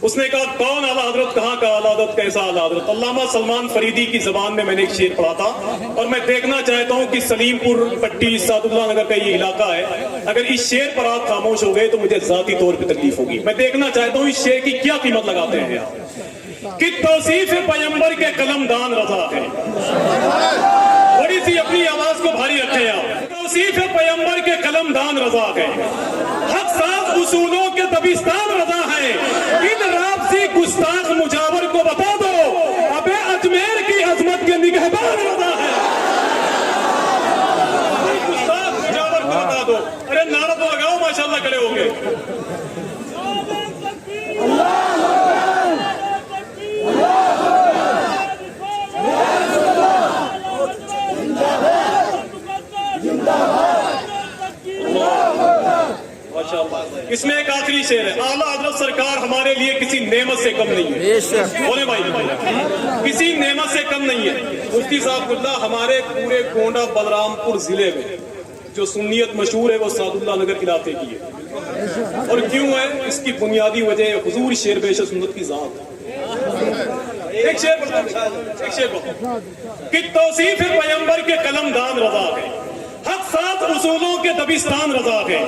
اس نے کہا کون اعلیٰ حضرت، کہاں کا اعلیٰ حضرت، کیسا اعلیٰ حضرت؟ علامہ سلمان فریدی کی زبان میں نے ایک شعر پڑھا تھا، اور میں دیکھنا چاہتا ہوں کہ سلیم پور پٹی سعد اللہ نگر کا یہ علاقہ ہے، اگر اس شعر پر آپ خاموش ہو گئے تو مجھے ذاتی طور پہ تکلیف ہوگی۔ میں دیکھنا چاہتا ہوں اس شعر کی کیا قیمت لگاتے ہیں آپ کہ توصیف پیغمبر کے قلم دان رضا ہے۔ بڑی سی اپنی آواز کو بھاری رکھیں آپ۔ توصیف پیغمبر کے قلم دان رضا ہے، حق ساز اصولوں کے دبستان رضا ہے، ان رابطی گستاخ مجاور کو بتا دو ابے اجمیر کی عظمت کے نگہبان رضا ہے۔ گستاخ مجاور کو بتا دو، ارے نعرہ تو لگاؤ، ماشاءاللہ کھڑے ہو گئے۔ اس میں ایک آخری شعر ہے، اعلیٰ حضرت سرکار ہمارے لیے کسی نعمت سے کم نہیں ہے۔ بولے بھائی، کسی نعمت سے کم نہیں ہے۔ مفتی صاحب اللہ ہمارے پورے گونڈہ بلرام پور ضلع میں جو سنیت مشہور ہے وہ سعد اللہ نگر علاقے کی ہے، اور کیوں ہے؟ اس کی بنیادی وجہ حضور شیر بیش سنت کی ذات ہے۔ ایک شعر پڑھو کہ توصیف پیغمبر کے قلم دان رضا ہے، حق سات اصولوں کے دبستان رضا ہے،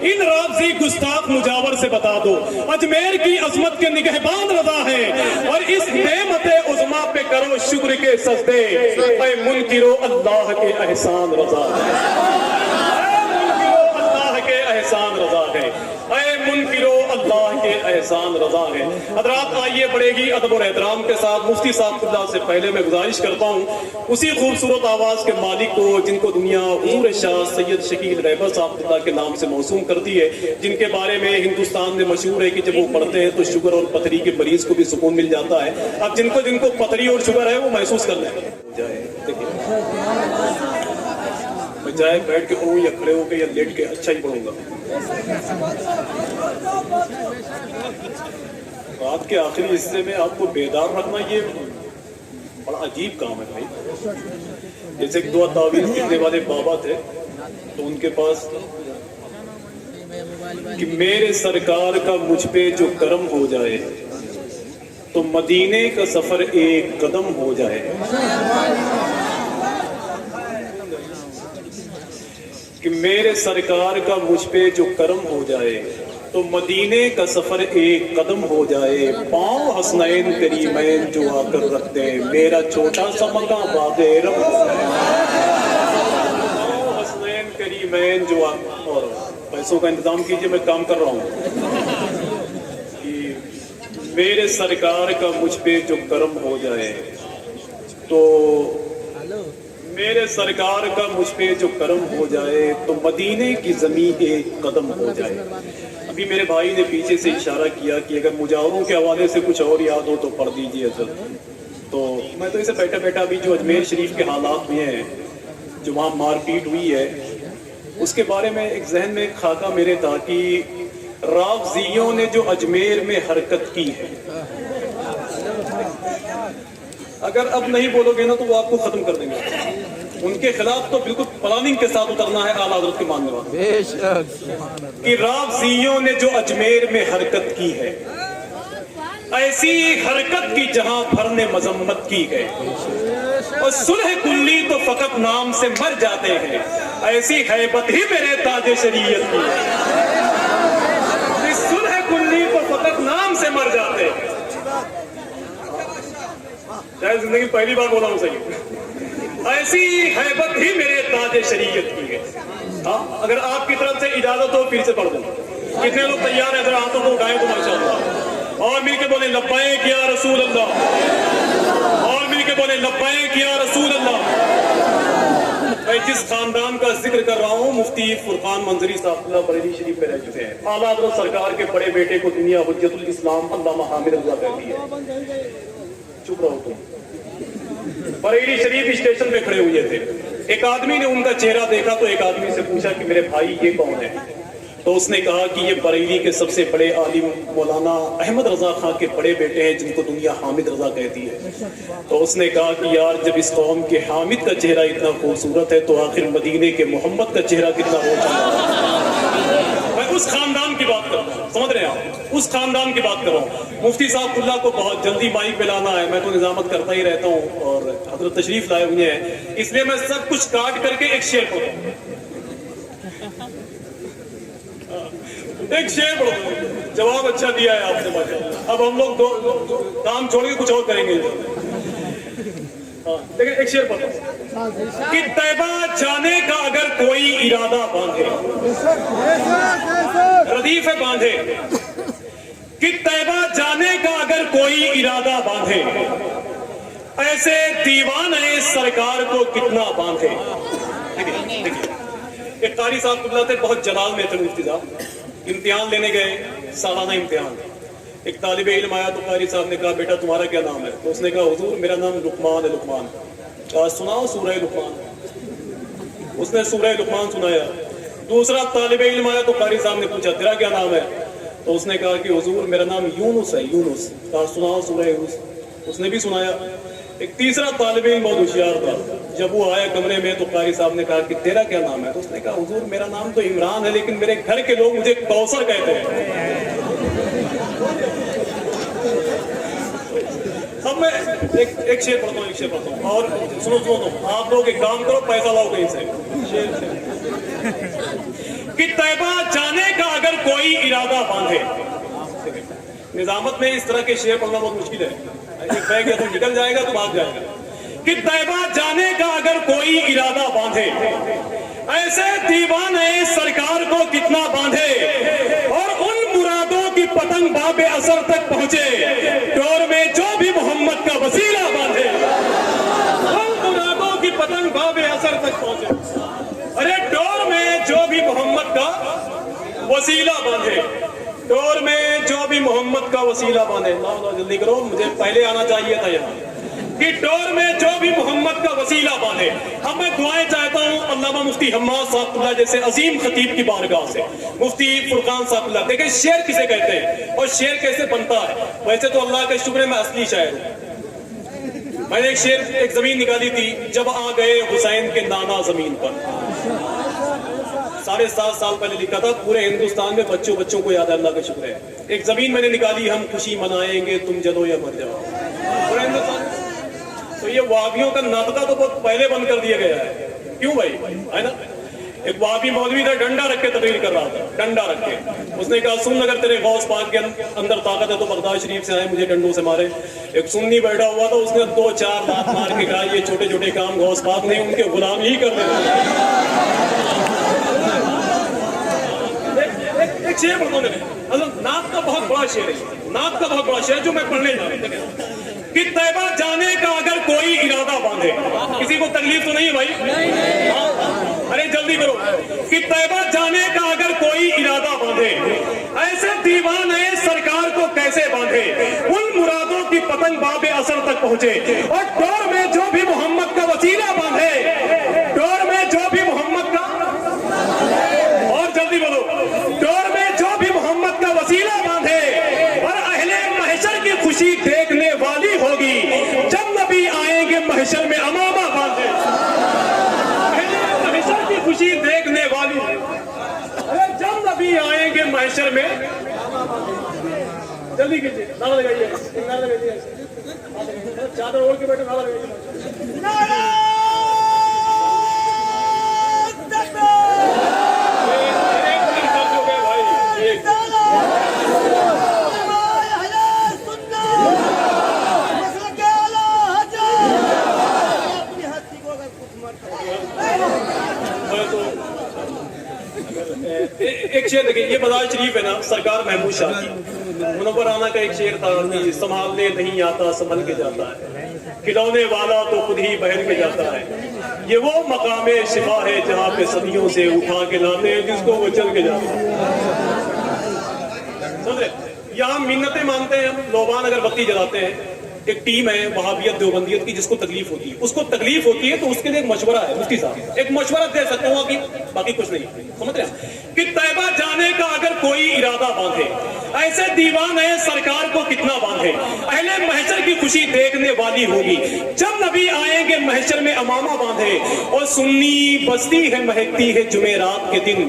ان رابطی گستاخ مجاور سے بتا دو اجمیر کی عظمت کے نگہبان رضا ہے، اور اس نعمت عظما پہ کرو شکر کے سجدے، اے منکرو اللہ کے احسان رضا ہے، اے منکرو اللہ کے احسان رضا ہے، اے منکرو اللہ کے احسان رضا ہے۔ حضرات آئیے بڑھے گی ادب اور احترام کے ساتھ مفتی صاحب اللہ سے پہلے میں گزارش کرتا ہوں اسی خوبصورت آواز کے مالک کو جن کو دنیا حضور شاہ سید شکیل رہبر صاحب اللہ کے نام سے موسوم کرتی ہے، جن کے بارے میں ہندوستان میں مشہور ہے کہ جب وہ پڑھتے ہیں تو شوگر اور پتھری کے مریض کو بھی سکون مل جاتا ہے۔ اب جن کو پتھری اور شوگر ہے وہ محسوس کر لیں، چاہے بیٹھ کے پڑھوں یا کھڑے ہو کے یا لیٹ کے، اچھا ہی پڑھوں گا۔ رات کے آخری حصے میں آپ کو بیدار رکھنا یہ بڑا عجیب کام ہے بھائی۔ جیسے کہ دعا تعویذ کرنے والے بابا تھے تو ان کے پاس کہ میرے سرکار کا مجھ پہ جو کرم ہو جائے تو مدینے کا سفر ایک قدم ہو جائے، کہ میرے سرکار کا مجھ پہ جو کرم ہو جائے تو مدینے کا سفر ایک قدم ہو جائے، پاؤں حسنین کریمین جو آ کر رکھ دیں میرا چھوٹا سا مکان باغ رم، پاؤں حسنین کریمین جو آ، اور پیسوں کا انتظام کیجئے میں کام کر رہا ہوں، کہ میرے سرکار کا مجھ پہ جو کرم ہو جائے تو میرے سرکار کا مجھ پہ جو کرم ہو جائے تو مدینے کی زمین ایک قدم ہو جائے۔ ابھی میرے بھائی نے پیچھے سے اشارہ کیا کہ اگر مجاوروں کے حوالے سے کچھ اور یاد ہو تو پڑھ دیجیے حضرت۔ تو میں تو اسے بیٹھا بیٹھا ابھی جو اجمیر شریف کے حالات ہوئے ہیں، جو وہاں مار پیٹ ہوئی ہے، اس کے بارے میں ایک ذہن میں ایک خاکہ میرے تھا کہ رافضیوں نے جو اجمیر میں حرکت کی ہے، اگر اب نہیں بولو گے نا تو وہ آپ کو ختم کر دیں گے۔ ان کے خلاف تو بالکل پلاننگ کے ساتھ اترنا ہے اعلیٰ حضرت کے ماننے والے، کہ رافضیوں نے جو اجمیر میں حرکت کی ہے، ایسی حرکت کی جہاں بھر نے مذمت کی ہے، اور صلح کلی تو فقط نام سے مر جاتے ہیں، ایسی ہیبت ہی میرے تاج شریعت کی ہے، صلح کلی تو فقط نام سے مر جاتے ہیں۔ چاہے زندگی پہلی بار بولا ہوں صحیح، ایسی ہیبت ہی میرے تاج شریعت کی ہے۔ ہاں اگر آپ کی طرف سے اجازت ہو پھر سے پڑھ دوں، کتنے لوگ تیار ہیں؟ اگر ہاتھوں کو اٹھائیں تو ماشاءاللہ، اور مل کے بولیں لبیک یا رسول اللہ، اور مل کے بولیں لبیک یا رسول اللہ۔ میں جس خاندان کا ذکر کر رہا ہوں مفتی فرقان منظری صاحب اللہ بریلی شریف میں رہ چکے ہیں، اعلیٰ حضرت سرکار کے بڑے بیٹے کو دنیا حجت الاسلام علامہ حامد رضا کہتی ہے۔ چپ رہو تم۔ بریلی شریف اسٹیشن پہ کھڑے ہوئے تھے، ایک آدمی نے ان کا چہرہ دیکھا تو ایک آدمی سے پوچھا کہ میرے بھائی یہ کون ہے؟ تو اس نے کہا کہ یہ بریلی کے سب سے بڑے عالم مولانا احمد رضا خان کے بڑے بیٹے ہیں جن کو دنیا حامد رضا کہتی ہے۔ تو اس نے کہا کہ یار جب اس قوم کے حامد کا چہرہ اتنا خوبصورت ہے تو آخر مدینے کے محمد کا چہرہ کتنا روشن ہے۔ میں اس خاندان کی بات کرتا ہوں، سمجھ رہے ہیں آپ؟ اس خاندان کی بات کر رہا ہوں. مفتی صاحب اللہ کو بہت جلدی مائک پہ لانا ہے, میں تو نظامت کرتا ہی رہتا ہوں, اور حضرت تشریف لائے ہوئے ہیں, اس لیے میں سب کچھ کاٹ کر کے ایک شعر پڑھوں. ایک شعر پڑھوں. جواب اچھا دیا ہے آپ نے ماشاءاللہ. اب ہم لوگ کام چھوڑ کے کچھ اور کریں گے. لیکن ایک شعر پڑھتا ہوں کہ طیبہ جانے کا اگر کوئی ارادہ باندھے, ردیف باندھے, کہ طیبہ جانے کا اگر کوئی ارادہ باندھے, ایسے دیوانے سرکار کو کتنا باندھے. ایک قاری صاحب اللہ تھے, بہت جلال میں تھے مفتی صاحب. امتحان لینے گئے, سالانہ امتحان. ایک طالب علم آیا تو قاری صاحب نے کہا بیٹا تمہارا کیا نام ہے؟ تو اس نے کہا حضور میرا نام لقمان ہے. لقمان. کہا سناؤ سورہ لقمان. اس نے سورہ لقمان سنایا. دوسرا طالب علم آیا تو قاری صاحب نے پوچھا تیرا کیا نام ہے؟ تو اس نے کہا کہ حضور میرا نام یونس ہے. یونس. کہا سناؤ سورہ یونس. اس نے بھی سنایا. ایک تیسرا طالب علم بہت ہوشیار تھا, جب وہ آیا کمرے میں تو قاری صاحب نے کہا کہ تیرا کیا نام ہے؟ تو اس نے کہا حضور میرا نام تو عمران ہے, لیکن میرے گھر کے لوگ مجھے کوثر کہتے ہیں. اب میں ایک شعر پڑھتا ہوں, ایک شعر پڑھتا ہوں, اور سنو تو آپ لوگ ایک کام کرو, پیسہ لاؤ کہیں سے. کہ طیبہ جانے کا اگر کوئی ارادہ باندھے. نظامت میں اس طرح کے شعر پڑھنا بہت مشکل ہے. ایک بیگ تو نکل جائے گا تو بھاگ جائے گا. کہ طیبہ جانے کا اگر کوئی ارادہ باندھے, ایسے دیوانے سرکار کو کتنا باندھے, اور ان مرادوں کی پتنگ باب اثر تک پہنچے, ڈور میں جو بھی محمد کا وسیلہ باندھے. ان مرادوں کی پتنگ باب اثر تک پہنچے. ارے ڈور میں جو بھی محمد کا وسیلہ باندھے, ڈور میں جو بھی محمد کا وسیلہ باندھے. جلدی کرو, مجھے پہلے آنا چاہیے تھا یہاں. کہ ڈور میں جو بھی محمد کا وسیلہ باندھے. اب میں دعائیں چاہتا ہوں علامہ مفتی حماد صاحب اللہ جیسے عظیم خطیب کی بارگاہ سے, مفتی فرقان صاحب اللہ. دیکھیں شعر کسے کہتے ہیں اور شعر کیسے بنتا ہے. ویسے تو اللہ کا شکر ہے میں اصلی شاعر ہوں. میں نے ایک شعر, ایک زمین نکالی تھی, جب آ گئے حسین کے نانا زمین پر. 7.5 سال پہلے لکھا تھا. پورے ہندوستان میں بچوں کو یاد ہے, اللہ کا شکر ہے. ایک زمین میں نے نکالی, ہم خوشی منائیں گے تم جلو یا مر جاؤ. پورے ہندوستان. تو یہ وہابیوں کا ناطقہ تو بہت پہلے بند کر دیا گیا ہے. کیوں بھائی, ہے نا. ایک وہابی مولوی تھا, ڈنڈا رکھ کے تقریر کر رہا تھا, ڈنڈا رکھ کے. اس نے کہا سن اگر تیرے غوث پاک کے اندر طاقت ہے تو بغداد شریف سے آئے مجھے ڈنڈوں سے مارے. ایک سنی بیٹھا ہوا تھا, اس نے 2-4 لات مار کے کہا یہ چھوٹے چھوٹے کام غوث پاک نہیں ان کے غلام ہی کر رہے. ایک شعر پڑھتا ہوں, نعت کا بہت بڑا شعر ہے, نعت کا بہت بڑا شعر جو میں پڑھنے جا رہا ہوں. کہ طیبہ جانے کا اگر کوئی ارادہ باندھے. کسی کو تکلیف تو نہیں ہے بھائی؟ ارے جلدی کرو. کہ طیبہ جانے کا اگر کوئی ارادہ باندھے, ایسے دیوانے سرکار کو کیسے باندھے, ان مرادوں کی پتنگ باب اثر تک پہنچے, اور ڈور میں جو بھی محمد کا وسیلہ باندھے, ڈور میں جو بھی محمد کا, اور جلدی بولو, ڈور میں جو بھی محمد کا وسیلہ باندھے, اور اہل محشر کی خوشی دیکھنے والی ہوگی جب نبی آئیں گے محشر میں امامہ باندھے. اہل محشر کی خوشی دیکھنے والی, جب نبی آئیں گے محشر میں. جلدی کیجیے, نعرہ لگائیے, نعرہ لگائیے, چادر اوڑھ کے بیٹھے, نعرہ لگائیے. ایک شعر دیکھیں, یہ بازار شریف ہے نا, سرکار محمود شاہ کی. منورانہ کا ایک شعر تھا کہ سنبھالنے نہیں آتا سنبھل کے جاتا ہے, کھلونے والا تو خود ہی بہل کے جاتا ہے. یہ وہ مقام شفا ہے جہاں پہ صدیوں سے اٹھا کے لاتے ہیں جس کو وہ چل کے جاتے ہیں. سمجھے, یہاں منتیں مانگتے ہیں ہم, لوبان اگر بتی جلاتے ہیں. ایک ٹیم ہے وہابیت دیوبندیت کی جس کو تکلیف ہوتی ہے, اس کو تکلیف ہوتی ہے تو اس کے لیے ایک مشورہ ہے. مفتی صاحب ایک مشورہ دے سکتا ہوں کہ باقی کچھ نہیں. سمجھ رہے ہیں کہ طیبہ جانے کا اگر کوئی ارادہ باندھے, ایسے دیوان ہے سرکار کو کتنا باندھے, اہل محشر کی خوشی دیکھنے والی ہوگی جب نبی آئیں گے محشر میں امامہ باندھے. اور سنی بستی ہے مہکتی ہے جمعرات کے دن,